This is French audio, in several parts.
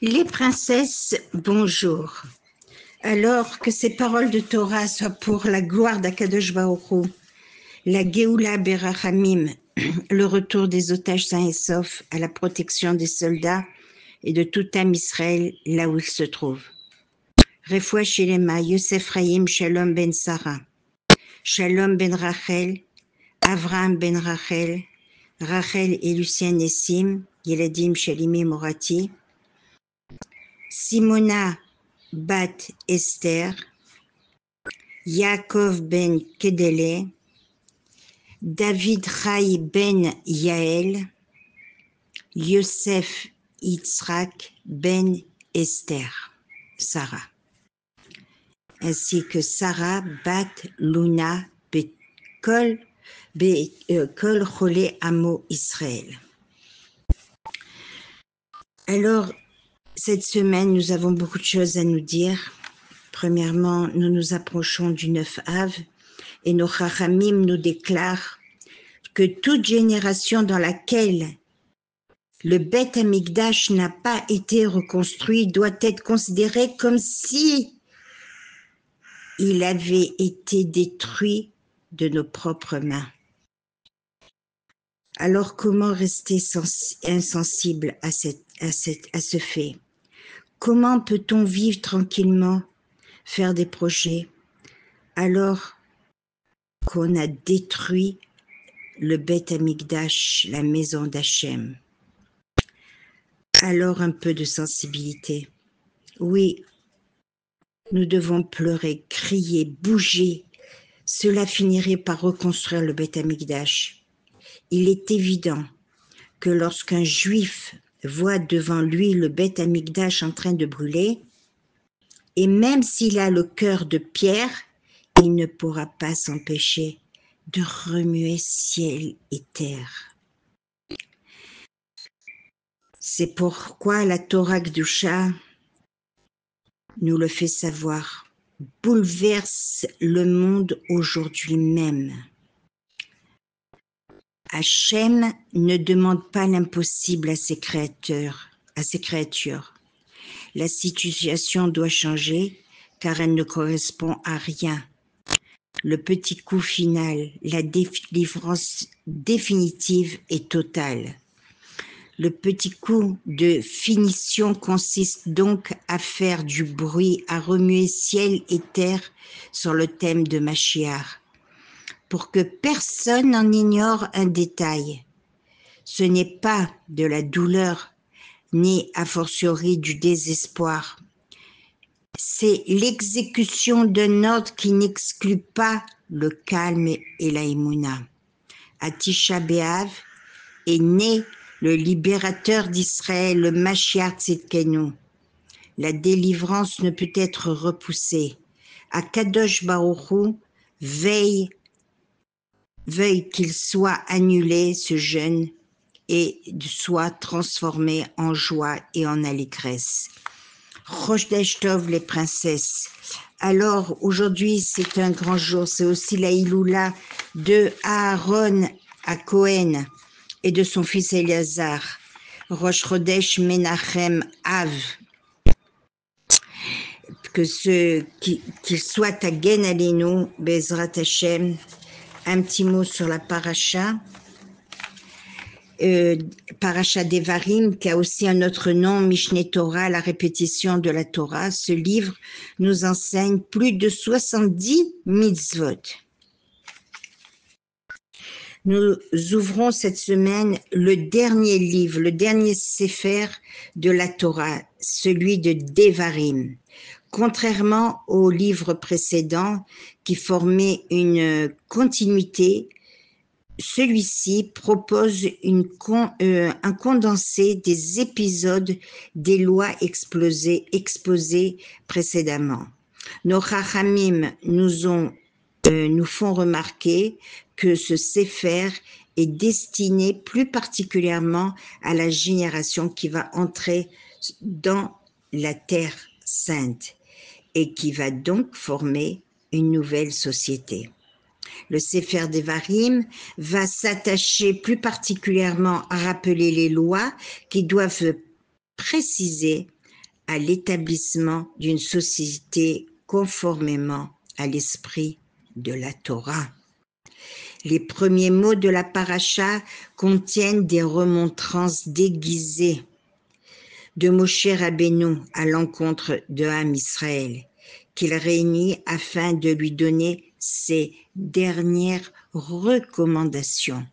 Les princesses, bonjour. Alors que ces paroles de Torah soient pour la gloire d'Akadosh Baruch Hu, la Géoula Berachamim, le retour des otages sains et saufs à la protection des soldats et de tout âme Israël là où il se trouve. Refoua Shelema, Yosef Chaim, Shalom ben Sarah, Shalom ben Rachel, Avraham ben Rachel, Rachel et Lucien Nessim, Yeladim Shalimi Morati, Simona bat Esther, Yaakov ben Kedele, David Chai ben Yael, Yosef Yitzhak ben Esther, Sarah, ainsi que Sarah bat Luna Kol Chole Amo Israël. Alors, cette semaine, nous avons beaucoup de choses à nous dire. Premièrement, nous nous approchons du 9 Av et nos Chachamim nous déclarent que toute génération dans laquelle le Beth Amikdash n'a pas été reconstruit doit être considérée comme si il avait été détruit de nos propres mains. Alors comment rester insensible à ce fait? Comment peut-on vivre tranquillement, faire des projets, alors qu'on a détruit le Beth Amikdash, la maison d'Hachem? Alors un peu de sensibilité. Oui, nous devons pleurer, crier, bouger. Cela finirait par reconstruire le Beth Amikdash. Il est évident que lorsqu'un juif voit devant lui le Beth Amikdash en train de brûler, et même s'il a le cœur de pierre, il ne pourra pas s'empêcher de remuer ciel et terre. C'est pourquoi la Torah Kedusha nous le fait savoir, bouleverse le monde aujourd'hui même. Hachem ne demande pas l'impossible à ses créatures. La situation doit changer car elle ne correspond à rien. Le petit coup final, la délivrance définitive et totale. Le petit coup de finition consiste donc à faire du bruit, à remuer ciel et terre sur le thème de Mashiach, pour que personne n'en ignore un détail. Ce n'est pas de la douleur, ni a fortiori du désespoir. C'est l'exécution d'un ordre qui n'exclut pas le calme et la émouna. À Tisha B'Av est né le libérateur d'Israël, le Mashiach Tzidkenu. La délivrance ne peut être repoussée. Akadosh Baruch Hu veuille qu'il soit annulé, ce jeûne, et soit transformé en joie et en allégresse. Chodesh Tov, les princesses. Alors, aujourd'hui, c'est un grand jour. C'est aussi la Iloula de Aaron à Cohen et de son fils Eliezer. Rosh Chodesh Menachem Av. Qu'il soit à Gen Alenu, Bezrat Hashem. Un petit mot sur la paracha. Paracha Devarim, qui a aussi un autre nom, Mishneh Torah, la répétition de la Torah. Ce livre nous enseigne plus de 70 mitzvot. Nous ouvrons cette semaine le dernier livre, le dernier sefer de la Torah, celui de Devarim. Contrairement au livre précédent qui formait une continuité, celui-ci propose un condensé des épisodes des lois exposées précédemment. Nos Chachamim nous font remarquer que ce Sefer est destiné plus particulièrement à la génération qui va entrer dans la Terre Sainte et qui va donc former une nouvelle société. Le Sefer Devarim va s'attacher plus particulièrement à rappeler les lois qui doivent préciser à l'établissement d'une société conformément à l'esprit de la Torah. Les premiers mots de la paracha contiennent des remontrances déguisées de Moshe Rabbeinu à l'encontre de Ham Israël, qu'il réunit afin de lui donner ses dernières recommandations.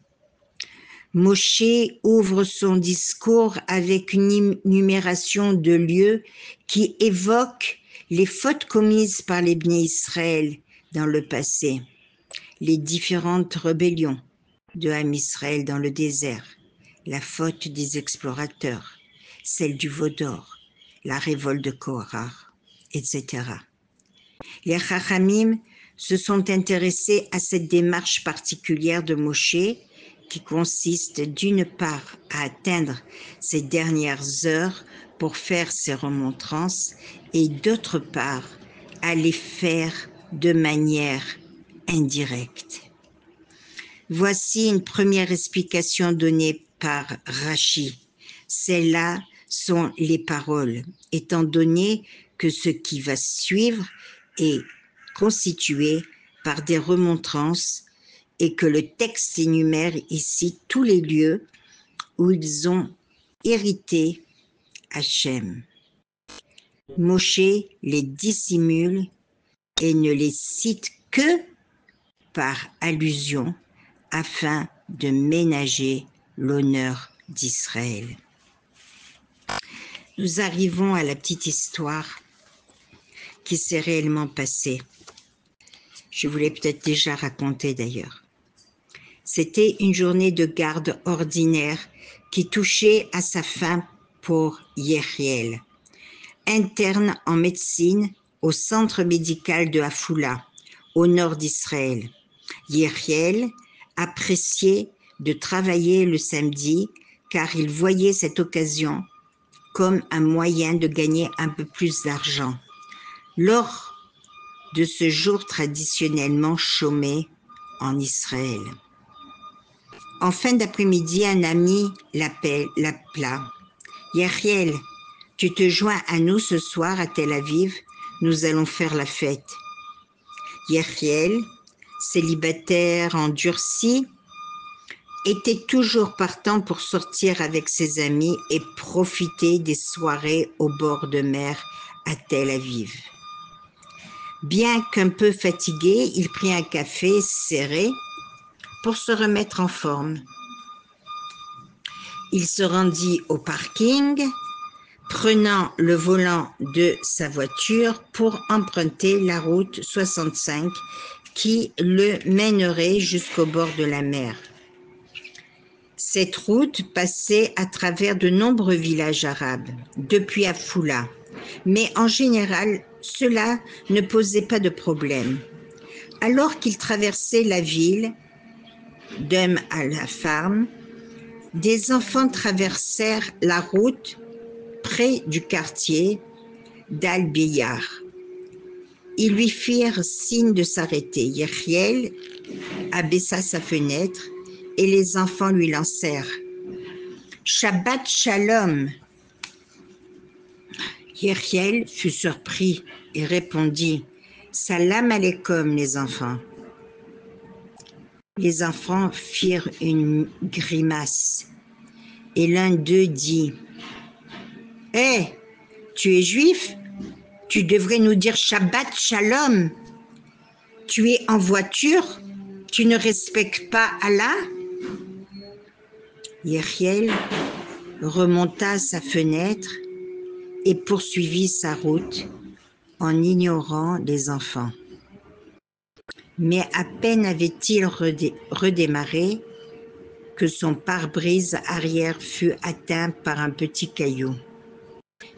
Moshe ouvre son discours avec une énumération de lieux qui évoquent les fautes commises par les Bnei Israël dans le passé, les différentes rébellions de Ham Israël dans le désert, la faute des explorateurs, celle du veau d'or, la révolte de Korah, etc. Les Chachamim se sont intéressés à cette démarche particulière de Moshe qui consiste d'une part à atteindre ces dernières heures pour faire ses remontrances et d'autre part à les faire de manière indirecte. Voici une première explication donnée par Rashi. Celles-là sont les paroles, étant donné que ce qui va suivre est constitué par des remontrances et que le texte énumère ici tous les lieux où ils ont hérité Hachem. Moshe les dissimule et ne les cite que par allusion afin de ménager l'honneur d'Israël. Nous arrivons à la petite histoire qui s'est réellement passée. Je vous l'ai peut-être déjà raconté d'ailleurs. C'était une journée de garde ordinaire qui touchait à sa fin pour Yehiel, interne en médecine au centre médical de Hafoula, au nord d'Israël. Yehiel appréciait de travailler le samedi car il voyait cette occasion comme un moyen de gagner un peu plus d'argent. Lors de ce jour traditionnellement chômé en Israël. En fin d'après-midi, un ami l'appela. « Yehiel, tu te joins à nous ce soir à Tel Aviv, nous allons faire la fête. » Yehiel, célibataire endurci, était toujours partant pour sortir avec ses amis et profiter des soirées au bord de mer à Tel Aviv. Bien qu'un peu fatigué, il prit un café serré pour se remettre en forme. Il se rendit au parking, prenant le volant de sa voiture pour emprunter la route 65 qui le mènerait jusqu'au bord de la mer. Cette route passait à travers de nombreux villages arabes, depuis Hafoula, mais en général, cela ne posait pas de problème. Alors qu'il traversait la ville d'Al-Farm, des enfants traversèrent la route près du quartier d'Al-Biyar. Ils lui firent signe de s'arrêter. Yehiel abaissa sa fenêtre et les enfants lui lancèrent « Shabbat Shalom !» Yehiel fut surpris et répondit « Salam alaikum les enfants !» Les enfants firent une grimace et l'un d'eux dit « Hé, tu es juif? Tu devrais nous dire Shabbat Shalom. Tu es en voiture? Tu ne respectes pas Allah ?» Yehiel remonta sa fenêtre et poursuivit sa route en ignorant les enfants. Mais à peine avait-il redémarré que son pare-brise arrière fut atteint par un petit caillou.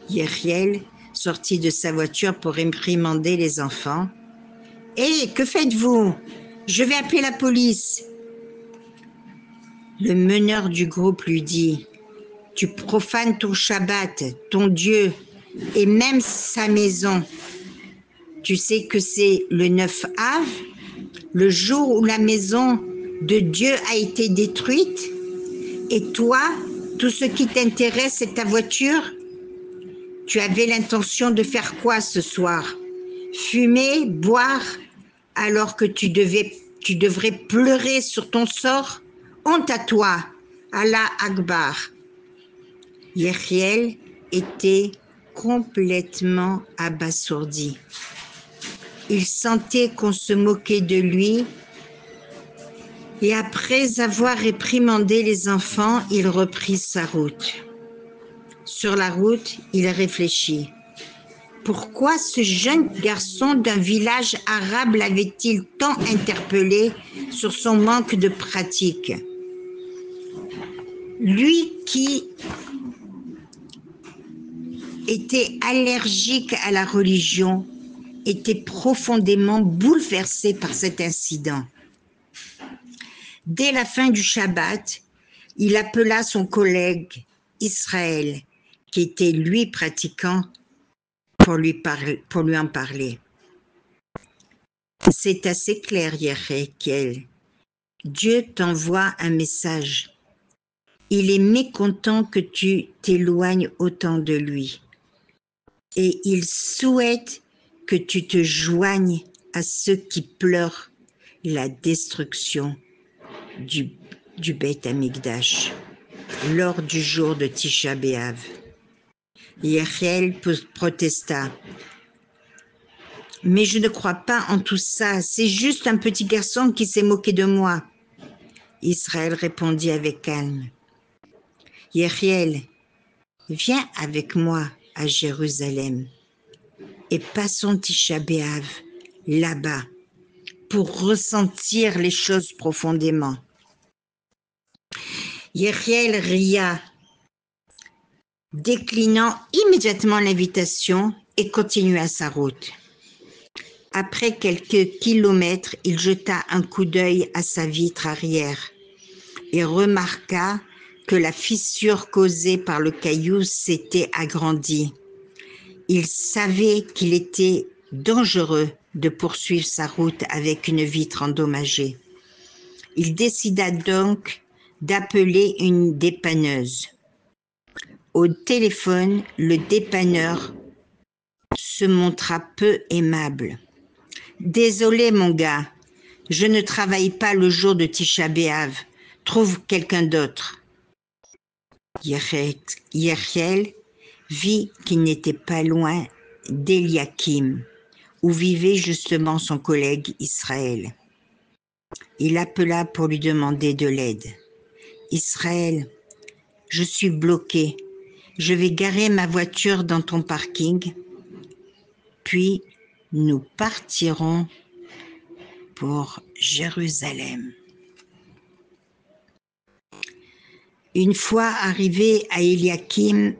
Yehiel sortit de sa voiture pour réprimander les enfants. « Hé, que faites-vous? Je vais appeler la police. » Le meneur du groupe lui dit « Tu profanes ton Shabbat, ton Dieu, et même sa maison. Tu sais que c'est le 9 Av, le jour où la maison de Dieu a été détruite, et toi, tout ce qui t'intéresse, c'est ta voiture. Tu avais l'intention de faire quoi ce soir? Fumer, boire, alors que tu devrais pleurer sur ton sort? Honte à toi, Allah Akbar. Yechiel était complètement abasourdi. Il sentait qu'on se moquait de lui et après avoir réprimandé les enfants, il reprit sa route. Sur la route, il réfléchit. Pourquoi ce jeune garçon d'un village arabe l'avait-il tant interpellé sur son manque de pratique? Lui qui était allergique à la religion était profondément bouleversé par cet incident. Dès la fin du Shabbat, il appela son collègue Israël, qui était lui pratiquant, pour lui en parler. C'est assez clair, Yechiel. Dieu t'envoie un message. Il est mécontent que tu t'éloignes autant de lui. Et il souhaite que tu te joignes à ceux qui pleurent la destruction du Beth Amikdash lors du jour de Tisha B'Av. Yechiel protesta. Mais je ne crois pas en tout ça, c'est juste un petit garçon qui s'est moqué de moi. Israël répondit avec calme. Yechiel, viens avec moi à Jérusalem et passons Tisha B'Av là-bas pour ressentir les choses profondément. Yechiel ria, déclinant immédiatement l'invitation et continua sa route. Après quelques kilomètres, il jeta un coup d'œil à sa vitre arrière et remarqua que la fissure causée par le caillou s'était agrandie. Il savait qu'il était dangereux de poursuivre sa route avec une vitre endommagée. Il décida donc d'appeler une dépanneuse. Au téléphone, le dépanneur se montra peu aimable. « Désolé mon gars, je ne travaille pas le jour de Tisha B'Av. Trouve quelqu'un d'autre. » Yechiel vit qu'il n'était pas loin d'Eliakim, où vivait justement son collègue Israël. Il appela pour lui demander de l'aide. « Israël, je suis bloqué. Je vais garer ma voiture dans ton parking, puis nous partirons pour Jérusalem. » Une fois arrivé à Eliakim,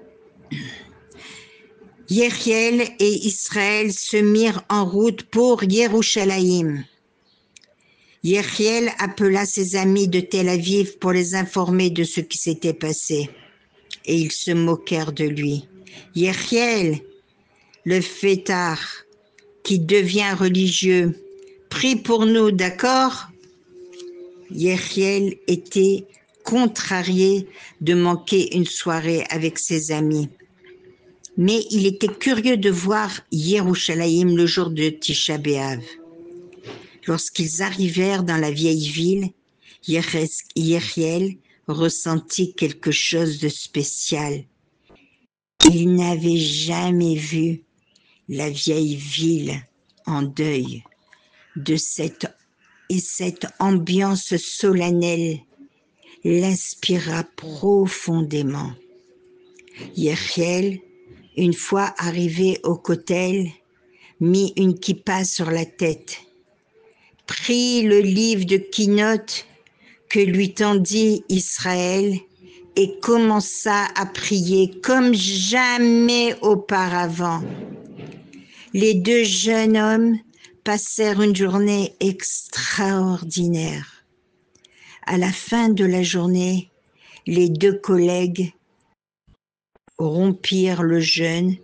Yechiel et Israël se mirent en route pour Yerushalayim. Yechiel appela ses amis de Tel Aviv pour les informer de ce qui s'était passé. Et ils se moquèrent de lui. « Yechiel, le fêtard qui devient religieux, prie pour nous, d'accord ?» Yechiel était contrarié de manquer une soirée avec ses amis. Mais il était curieux de voir Yerushalayim le jour de Tisha B'Av. Lorsqu'ils arrivèrent dans la vieille ville, Yechiel ressentit quelque chose de spécial. Il n'avait jamais vu la vieille ville en deuil cette ambiance solennelle l'inspira profondément. Yechiel, une fois arrivé au kotel, mit une kippa sur la tête, prit le livre de Kinot que lui tendit Israël et commença à prier comme jamais auparavant. Les deux jeunes hommes passèrent une journée extraordinaire. À la fin de la journée, les deux collègues rompirent le jeûne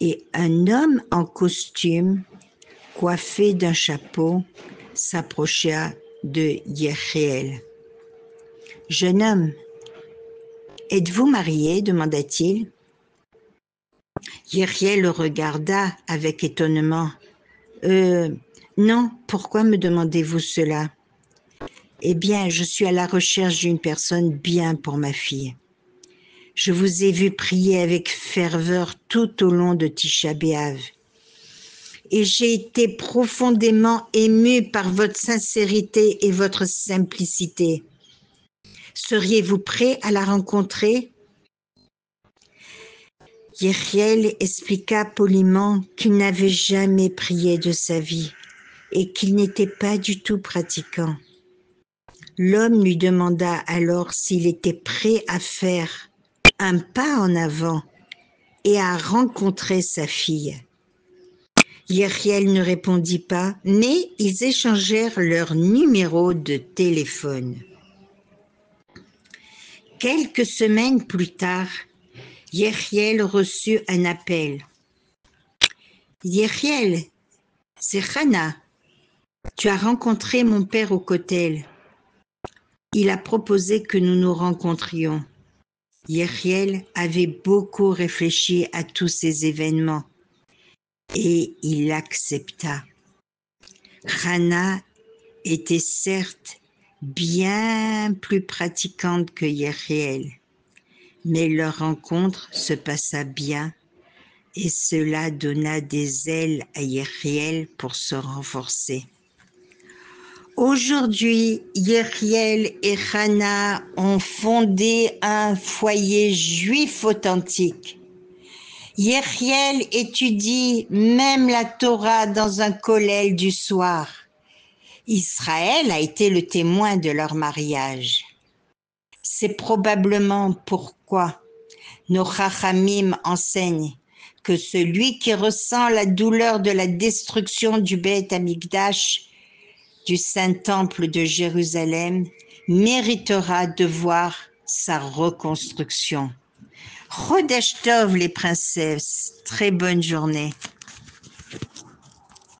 et un homme en costume, coiffé d'un chapeau, s'approcha de Yechiel. « Jeune homme, êtes-vous marié ?» demanda-t-il. Yeriel le regarda avec étonnement. Non, pourquoi me demandez-vous cela? Eh bien, je suis à la recherche d'une personne bien pour ma fille. Je vous ai vu prier avec ferveur tout au long de Tisha B'Av. Et j'ai été profondément émue par votre sincérité et votre simplicité. Seriez-vous prêt à la rencontrer? Yeriel expliqua poliment qu'il n'avait jamais prié de sa vie et qu'il n'était pas du tout pratiquant. L'homme lui demanda alors s'il était prêt à faire un pas en avant et à rencontrer sa fille. Yeriel ne répondit pas, mais ils échangèrent leur numéro de téléphone. Quelques semaines plus tard, Yeriel reçut un appel. Yeriel, c'est Hana. Tu as rencontré mon père au Kotel. Il a proposé que nous nous rencontrions. Yeriel avait beaucoup réfléchi à tous ces événements et il accepta. Hana était certes bien plus pratiquante que Yeriel, mais leur rencontre se passa bien et cela donna des ailes à Yeriel pour se renforcer. Aujourd'hui, Yeriel et Hana ont fondé un foyer juif authentique. Yeriel étudie même la Torah dans un kollel du soir. Israël a été le témoin de leur mariage. C'est probablement pourquoi nos chachamim enseignent que celui qui ressent la douleur de la destruction du Beit Hamikdash, du Saint-Temple de Jérusalem, méritera de voir sa reconstruction. Chodesh Tov les princesses, très bonne journée.